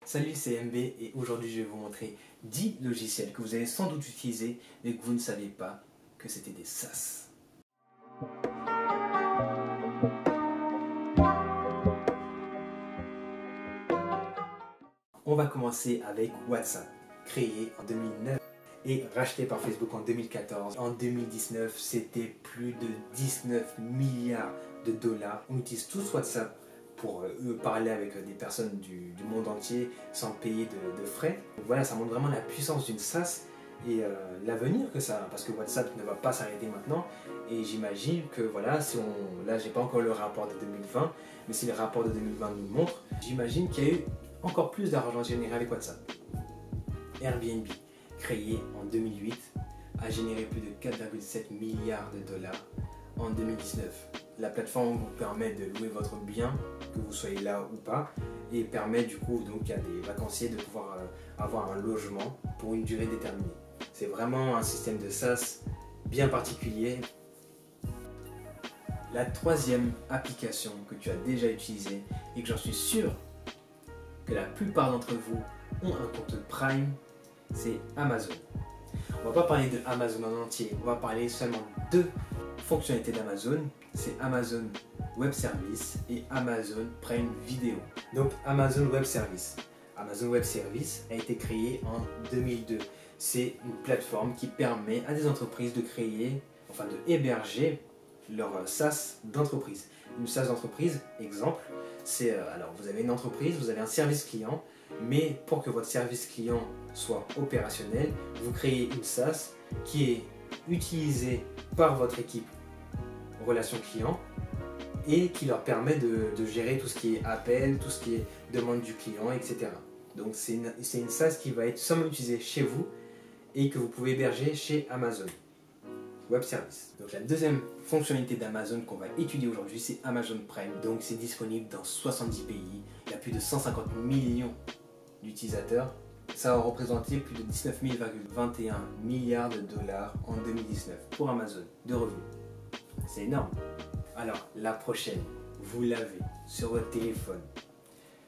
Salut, c'est MB et aujourd'hui je vais vous montrer 10 logiciels que vous allez sans doute utiliser mais que vous ne saviez pas que c'était des SaaS. On va commencer avec WhatsApp, créé en 2009 et racheté par Facebook en 2014. En 2019, c'était plus de 19 milliards de dollars. On utilise tous WhatsApp pour parler avec des personnes du monde entier sans payer de frais. Donc voilà, ça montre vraiment la puissance d'une SaaS et l'avenir que ça a, parce que WhatsApp ne va pas s'arrêter maintenant. Et j'imagine que voilà, si on, là j'ai pas encore le rapport de 2020, mais si le rapport de 2020 nous montre, j'imagine qu'il y a eu encore plus d'argent généré avec WhatsApp. Airbnb, créé en 2008, a généré plus de 4,7 milliards de dollars en 2019. La plateforme vous permet de louer votre bien, que vous soyez là ou pas, et permet du coup donc à des vacanciers de pouvoir avoir un logement pour une durée déterminée. C'est vraiment un système de SaaS bien particulier. La troisième application que tu as déjà utilisée et que j'en suis sûr que la plupart d'entre vous ont un compte Prime, c'est Amazon. On ne va pas parler de Amazon en entier, on va parler seulement de deux fonctionnalités d'Amazon, c'est Amazon Web Service et Amazon Prime Video. Donc Amazon Web Service. Amazon Web Service a été créé en 2002. C'est une plateforme qui permet à des entreprises de créer, enfin de héberger leur SaaS d'entreprise. Une SaaS d'entreprise, exemple, c'est alors vous avez une entreprise, vous avez un service client, mais pour que votre service client soit opérationnel, vous créez une SaaS qui est utilisée par votre équipe relation client et qui leur permet de gérer tout ce qui est appel, tout ce qui est demande du client, etc. Donc c'est une SaaS qui va être seulement utilisée chez vous et que vous pouvez héberger chez Amazon Web Service. Donc la deuxième fonctionnalité d'Amazon qu'on va étudier aujourd'hui, c'est Amazon Prime. Donc c'est disponible dans 70 pays. Il y a plus de 150 millions d'utilisateurs. Ça a représenté plus de 19,21 milliards de dollars en 2019 pour Amazon de revenus. C'est énorme. Alors la prochaine, vous l'avez sur votre téléphone,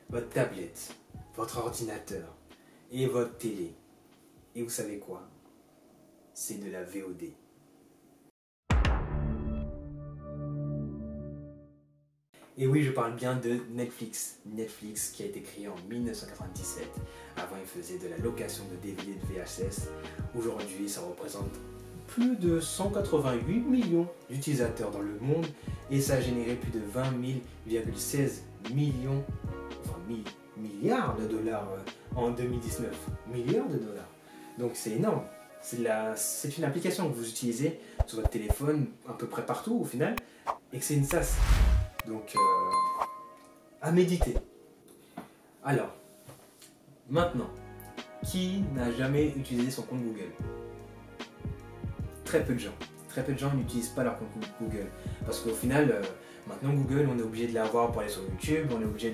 votre tablette, votre ordinateur et votre télé. Et vous savez quoi? C'est de la VOD. Et oui, je parle bien de Netflix. Netflix qui a été créé en 1997. Avant, il faisait de la location de DVD et de VHS. Aujourd'hui, ça représente plus de 188 millions d'utilisateurs dans le monde et ça a généré plus de 20,16 millions, enfin milliards de dollars en 2019. Milliards de dollars. Donc c'est énorme. C'est une application que vous utilisez sur votre téléphone à peu près partout au final et que c'est une SaaS. Donc, à méditer. Alors, maintenant, qui n'a jamais utilisé son compte Google? Très peu de gens. Très peu de gens n'utilisent pas leur compte Google. Parce qu'au final, maintenant Google, on est obligé de l'avoir pour aller sur YouTube, on est obligé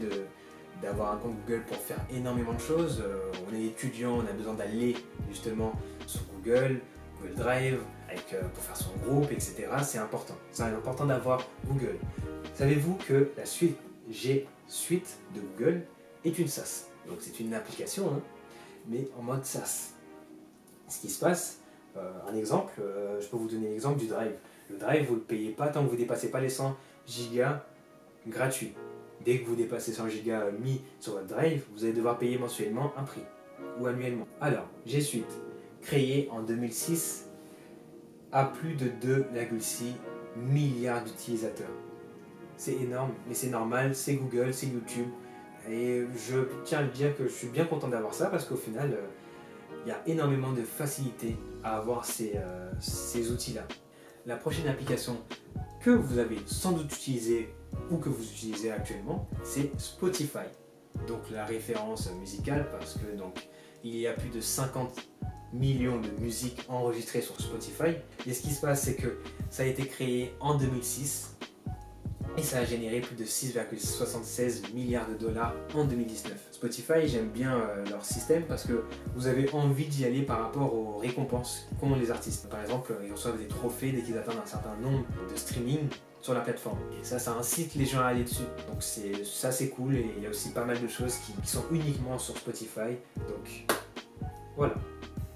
d'avoir un compte Google pour faire énormément de choses. On est étudiant, on a besoin d'aller justement sur Google Drive, pour faire son groupe, etc. C'est important. C'est important d'avoir Google. Savez-vous que la suite G Suite de Google est une SaaS? Donc c'est une application, hein, mais en mode SaaS. Ce qui se passe, un exemple, je peux vous donner l'exemple du Drive. Le Drive, vous ne le payez pas tant que vous ne dépassez pas les 100 gigas gratuits. Dès que vous dépassez 100 gigas mis sur votre Drive, vous allez devoir payer mensuellement un prix ou annuellement. Alors, G Suite, créé en 2006, a plus de 2,6 milliards d'utilisateurs. C'est énorme, mais c'est normal, c'est Google, c'est YouTube. Et je tiens à le dire que je suis bien content d'avoir ça parce qu'au final, il y a énormément de facilité à avoir ces outils-là. La prochaine application que vous avez sans doute utilisée ou que vous utilisez actuellement, c'est Spotify. Donc la référence musicale parce que donc il y a plus de 50 millions de musiques enregistrées sur Spotify. Et ce qui se passe, c'est que ça a été créé en 2006 et ça a généré plus de 6,76 milliards de dollars en 2019. Spotify, j'aime bien leur système parce que vous avez envie d'y aller par rapport aux récompenses qu'ont les artistes. Par exemple, ils reçoivent des trophées dès qu'ils atteignent un certain nombre de streaming sur la plateforme. Et ça incite les gens à aller dessus. Donc ça c'est cool, et il y a aussi pas mal de choses qui sont uniquement sur Spotify. Donc voilà.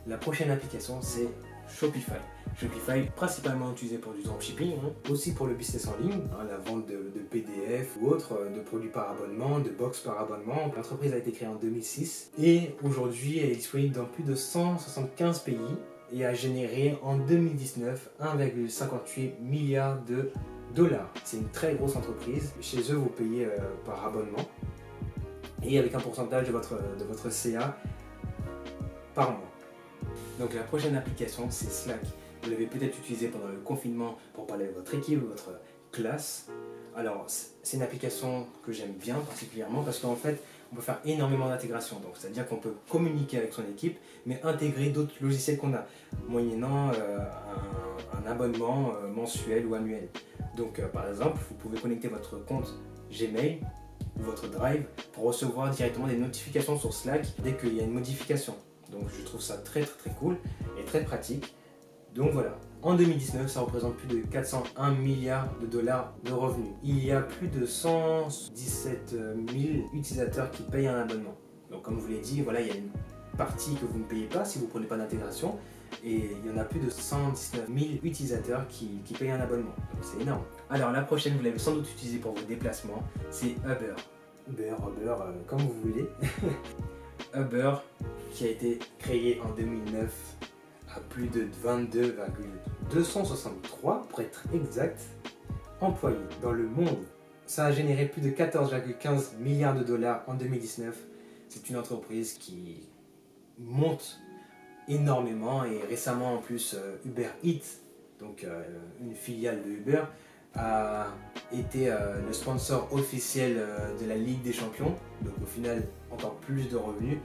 La prochaine application, c'est Shopify. Shopify, principalement utilisé pour du dropshipping, aussi pour le business en ligne, la vente de PDF ou autres, de produits par abonnement, de box par abonnement. L'entreprise a été créée en 2006 et aujourd'hui elle est disponible dans plus de 175 pays et a généré en 2019 1,58 milliard de dollars. C'est une très grosse entreprise. Chez eux, vous payez par abonnement et avec un pourcentage de votre CA par mois. Donc la prochaine application, c'est Slack. Vous l'avez peut-être utilisé pendant le confinement pour parler avec votre équipe, votre classe. Alors c'est une application que j'aime bien particulièrement parce qu'en fait on peut faire énormément d'intégration. Donc c'est-à-dire qu'on peut communiquer avec son équipe mais intégrer d'autres logiciels qu'on a moyennant un abonnement mensuel ou annuel. Donc par exemple, vous pouvez connecter votre compte Gmail ou votre Drive pour recevoir directement des notifications sur Slack dès qu'il y a une modification. Donc je trouve ça très cool et très pratique. Donc voilà, en 2019, ça représente plus de 401 milliards de dollars de revenus. Il y a plus de 117 000 utilisateurs qui payent un abonnement. Donc comme je vous l'ai dit, voilà, il y a une partie que vous ne payez pas si vous ne prenez pas d'intégration. Et il y en a plus de 119 000 utilisateurs qui payent un abonnement. Donc c'est énorme. Alors la prochaine, vous l'avez sans doute utilisée pour vos déplacements, c'est Uber. Uber, comme vous voulez. Uber, qui a été créé en 2009, a plus de 22,263 pour être exact employés dans le monde. Ça a généré plus de 14,15 milliards de dollars en 2019. C'est une entreprise qui monte énormément et récemment en plus Uber Eats, donc une filiale de Uber, a été le sponsor officiel de la Ligue des Champions, donc au final encore plus de revenus.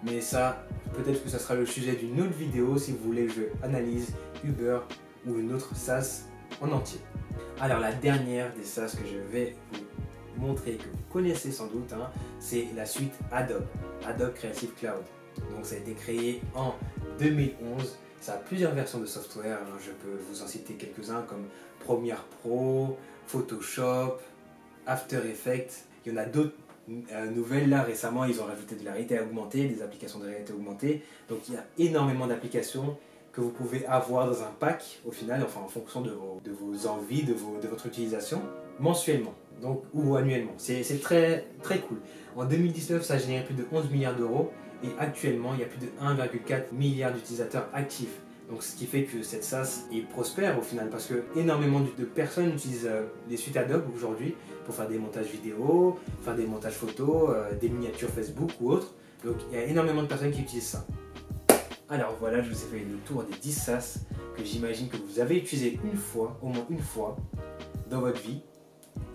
Mais ça, peut-être que ça sera le sujet d'une autre vidéo si vous voulez que je analyse Uber ou une autre SaaS en entier. Alors la dernière des SaaS que je vais vous montrer, que vous connaissez sans doute, c'est la suite Adobe, Adobe Creative Cloud. Donc ça a été créé en 2011. Ça a plusieurs versions de software, je peux vous en citer quelques-uns comme Premiere Pro, Photoshop, After Effects. Il y en a d'autres nouvelles là récemment, ils ont rajouté de la réalité augmentée, des applications de réalité augmentée. Donc il y a énormément d'applications que vous pouvez avoir dans un pack au final, enfin en fonction de vos envies, de votre utilisation, mensuellement donc, ou annuellement. C'est très cool. En 2019, ça a généré plus de 11 milliards d'euros. Et actuellement, il y a plus de 1,4 milliard d'utilisateurs actifs. Donc ce qui fait que cette SaaS est prospère au final parce que énormément de personnes utilisent les suites Adobe aujourd'hui pour faire des montages vidéo, faire des montages photos, des miniatures Facebook ou autres. Donc il y a énormément de personnes qui utilisent ça. Alors voilà, je vous ai fait le tour des 10 SaaS que j'imagine que vous avez utilisé une fois, au moins une fois, dans votre vie.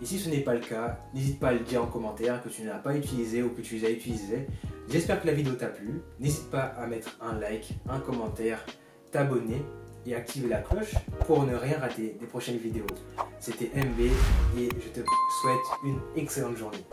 Et si ce n'est pas le cas, n'hésite pas à le dire en commentaire que tu ne l'as pas utilisé ou que tu les as utilisés. J'espère que la vidéo t'a plu. N'hésite pas à mettre un like, un commentaire, t'abonner et activer la cloche pour ne rien rater des prochaines vidéos. C'était MB et je te souhaite une excellente journée.